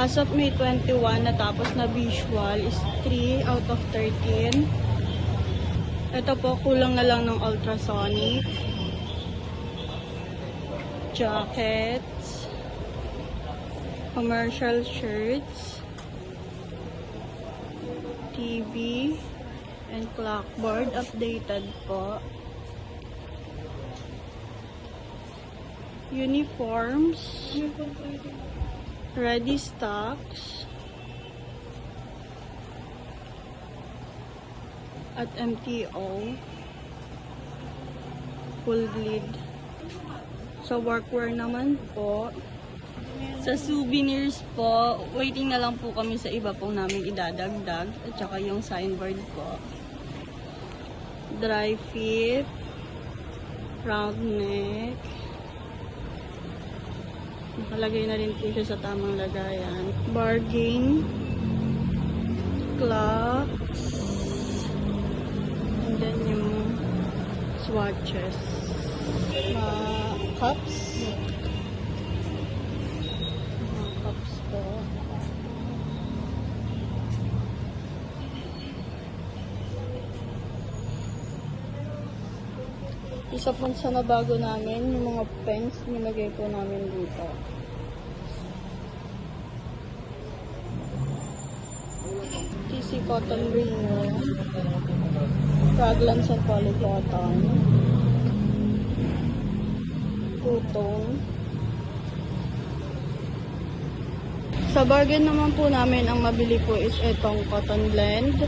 As of May 21, natapos na visual is 3 out of 13. Ito po, kulang na lang ng ultrasonic. Jackets. Commercial shirts. TV. And clockboard. Updated po. Uniforms. Ready stocks. At MTO. Full bleed. Sa workwear naman po. Sa souvenirs po, waiting na lang po kami sa iba pong namin idadagdag. At saka yung signboard po. Dry fit. Round neck. Nakalagay na rin po siya sa tamang lagayan. Bargain. Clocks. And then yung swatches. Cups. Mga cups po. Isa po sa nabago namin, yung mga pens, nilagay po namin dito. TC Cotton Reno. Fragrance and Polycotton. Two-tone. Sa bargain naman po namin, ang mabili po is itong cotton blend.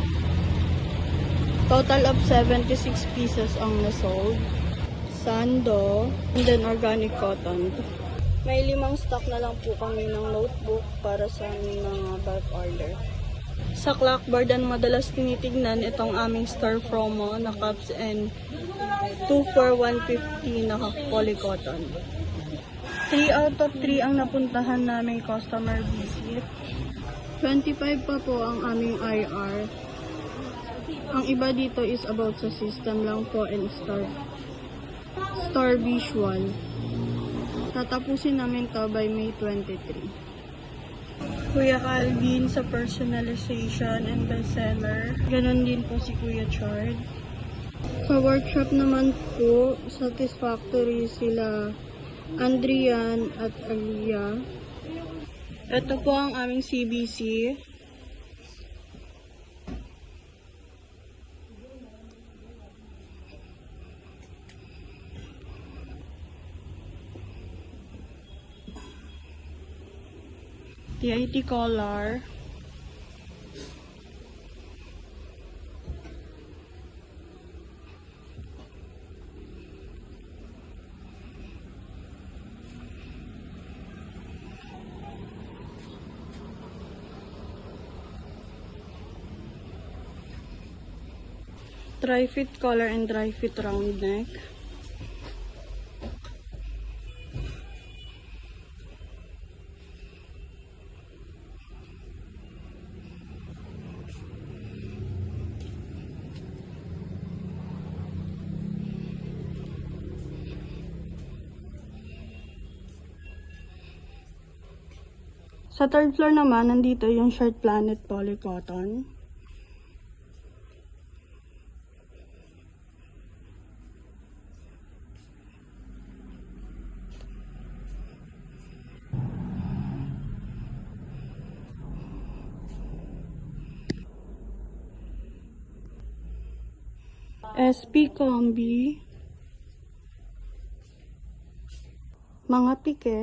Total of 76 pieces ang nasold. Sando, and then organic cotton. May 5 stock na lang po kami ng notebook para sa aming mga bulk order. Sa clockboard, ang madalas tinitignan itong aming star promo na cups and 2 for 150 na polycotton. 3 out of 3 ang napuntahan naming customer visit. 25 pa po ang aming IR. Ang iba dito is about sa system lang po and Star Visual. Tatapusin namin to by May 23. Kuya Calvin sa personalization and bestseller. Ganon din po si Kuya Chard. Sa workshop naman po, satisfactory sila Andrian at Alia. Ito po ang aming CBC. TIT collar. Dry fit collar and dry fit round neck. Sa third floor naman, nandito yung Shirt Planet Polycotton. SP Combi. Mga pike.